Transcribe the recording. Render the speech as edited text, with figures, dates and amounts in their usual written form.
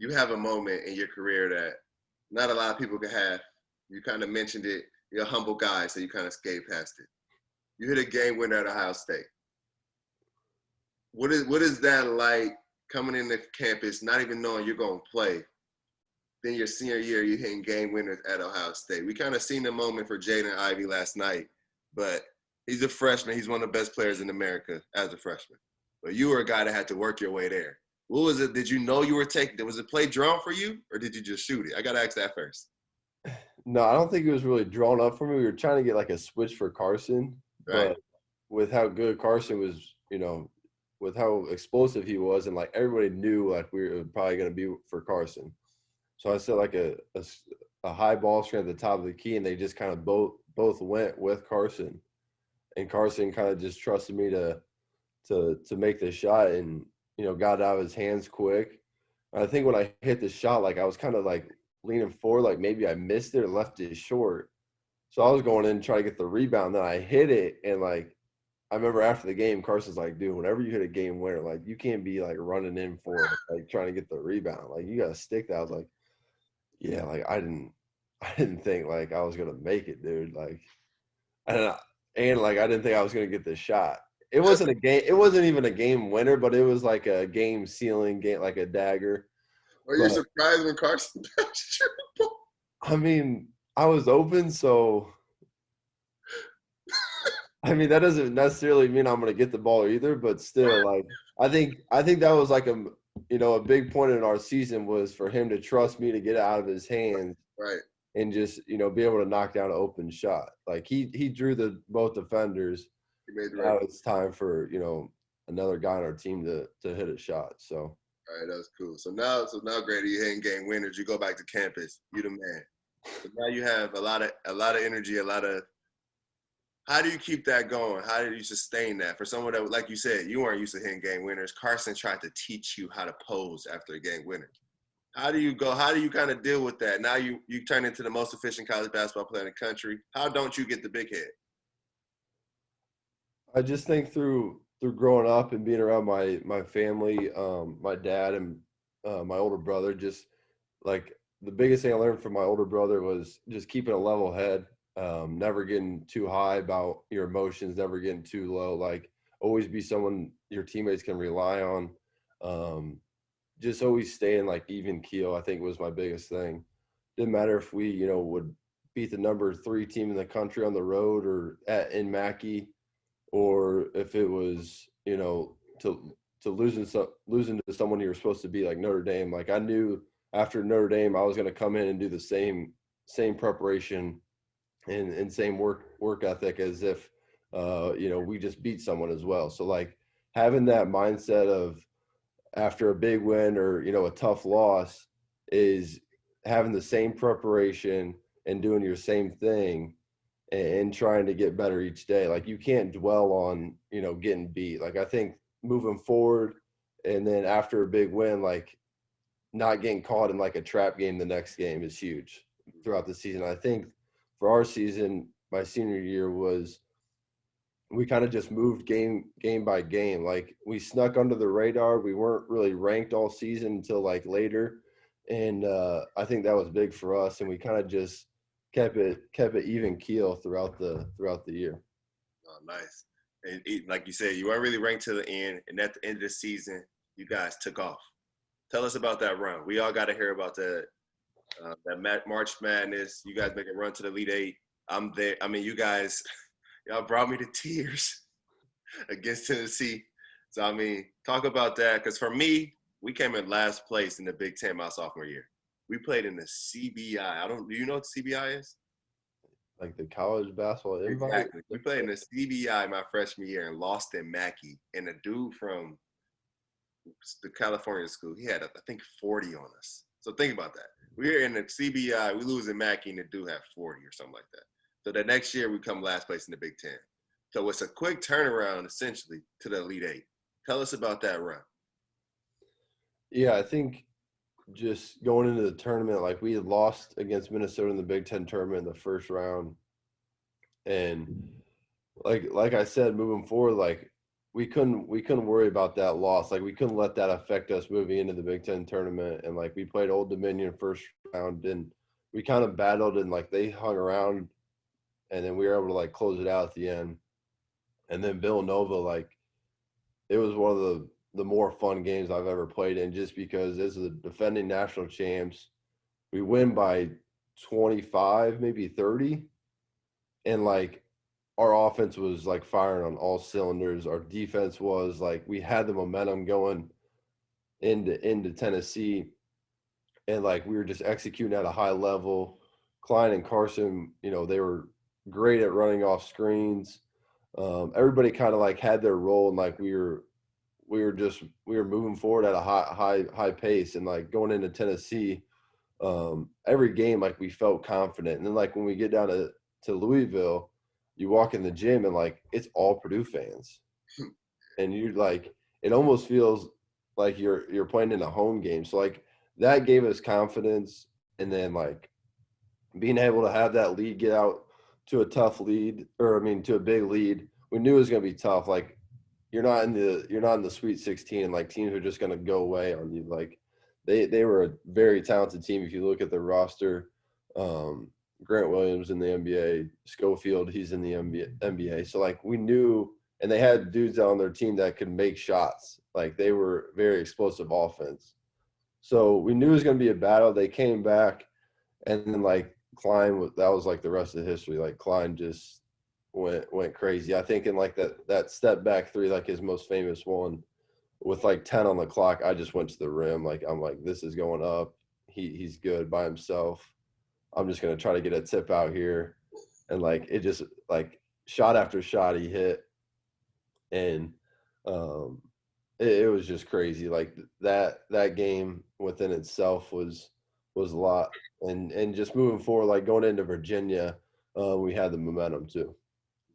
you have a moment in your career that not a lot of people can have. You kind of mentioned it. You're a humble guy, so you kind of skate past it. You hit a game winner at Ohio State. What is that like coming into campus, not even knowing you're going to play? Then your senior year, you're hitting game winners at Ohio State. We kind of seen the moment for Jaden Ivey last night, but he's a freshman. He's one of the best players in America as a freshman. But you were a guy that had to work your way there. What was it? Did you know you were taking? Was the play drawn for you, or did you just shoot it? I got to ask that first. No, I don't think it was really drawn up for me. We were trying to get like a switch for Carson, Right. but with how good Carson was, with how explosive he was, and like everybody knew like we were probably going to be for Carson. So I set like a high ball screen at the top of the key, and they just kind of both went with Carson, and Carson kind of just trusted me to make the shot, and got out of his hands quick. And I think when I hit the shot, like I was kind of like leaning forward, like maybe I missed it or left it short. So I was going in to try to get the rebound. Then I hit it, and like I remember after the game, Carson's like, "Dude, whenever you hit a game winner, like you can't be like running in for it, like trying to get the rebound. Like you got to stick that." I was like, "Yeah, like I didn't think like I was gonna make it, dude. Like, and like I didn't think I was gonna get the shot. It wasn't a game. It wasn't even a game winner, but it was like a game sealing game, like a dagger. Were you But surprised when Carson passed you? I mean, I was open, so I mean that doesn't necessarily mean I'm gonna get the ball either. But still, like I think that was like a big point in our season was for him to trust me to get it out of his hands Right. and just be able to knock down an open shot. Like he drew the both defenders. You made the right. Now it's time for another guy on our team to hit a shot. So All right, that was cool. So now, Grady, you're hitting game winners. You go back to campus. You the man. So now you have a lot of energy, a lot of. How do you keep that going? How do you sustain that for someone that, like you said, you weren't used to hitting game winners? Carson tried to teach you how to pose after a game winner. How do you go? How do you kind of deal with that? Now you turn into the most efficient college basketball player in the country. How don't you get the big head? I just think through growing up and being around my family, my dad and my older brother, just like the biggest thing I learned from my older brother was just keeping a level head, never getting too high about your emotions, never getting too low. Like always be someone your teammates can rely on. Um, just always staying like even keel, I think was my biggest thing. Didn't matter if we, would beat the number 3 team in the country on the road or in Mackey, or if it was, to losing to someone you were supposed to be like Notre Dame. Like I knew after Notre Dame I was going to come in and do the same preparation and same work ethic as if we just beat someone as well. So like having that mindset of after a big win or a tough loss is having the same preparation and doing your same thing and trying to get better each day. Like you can't dwell on getting beat. Like I think moving forward and then after a big win, like not getting caught in like a trap game the next game is huge throughout the season. I think for our season, my senior year was we kind of just moved game by game. Like we snuck under the radar. We weren't really ranked all season until like later, and I think that was big for us. And we kind of just kept it even keel throughout the year. Oh, nice. And like you said, you weren't really ranked to the end, and at the end of the season, you guys took off. Tell us about that run. We all got to hear about that March Madness. You guys make a run to the Elite Eight. I'm there. I mean, you guys, y'all brought me to tears against Tennessee. So I mean, talk about that. Because for me, we came in last place in the Big Ten my sophomore year. We played in the CBI. I don't. Do you know what the CBI is? Like the college basketball invite. Exactly. We played in the CBI my freshman year and lost in Mackey. And a dude from the California school, he had, I think, 40 on us. So think about that. We're in the CBI, we lose in Mackey, and the dude had 40 or something like that. So the next year, we come last place in the Big Ten. So it's a quick turnaround, essentially, to the Elite Eight. Tell us about that run. Yeah, I think just going into the tournament, like we had lost against Minnesota in the Big Ten tournament in the first round, and like I said, moving forward, like we couldn't worry about that loss. Like we couldn't let that affect us moving into the Big Ten tournament. And like we played Old Dominion first round, and we kind of battled, and like they hung around, and then we were able to like close it out at the end. And then Villanova, like it was one of the more fun games I've ever played in, just because as the defending national champs, we win by 25, maybe 30, and like our offense was like firing on all cylinders. Our defense was like we had the momentum going into Tennessee, and like we were just executing at a high level. Klein and Carson, they were great at running off screens. Everybody kind of like had their role, and like we were moving forward at a high pace, and like going into Tennessee, every game like we felt confident. And then like when we get down to Louisville, you walk in the gym and like it's all Purdue fans, and you like it almost feels like you're playing in a home game. So like that gave us confidence, and then like being able to have that lead get out to a tough lead, or I mean to a big lead. We knew it was going to be tough. Like you're not in the Sweet 16, and like teams are just going to go away on you. Like they were a very talented team. If you look at the roster, um, Grant Williams in the NBA, Schofield, he's in the NBA. So like we knew, and they had dudes on their team that could make shots. Like they were very explosive offense. So we knew it was going to be a battle. They came back, and then like that was like the rest of the history. Like Klein just went crazy. I think in like that step back three, like his most famous one, with like 10 on the clock, I just went to the rim. Like I'm like, this is going up. He's good by himself. I'm just gonna try to get a tip out here, and like it just like shot after shot he hit, and um, it was just crazy. Like that game within itself was a lot, and just moving forward, like going into Virginia, we had the momentum too.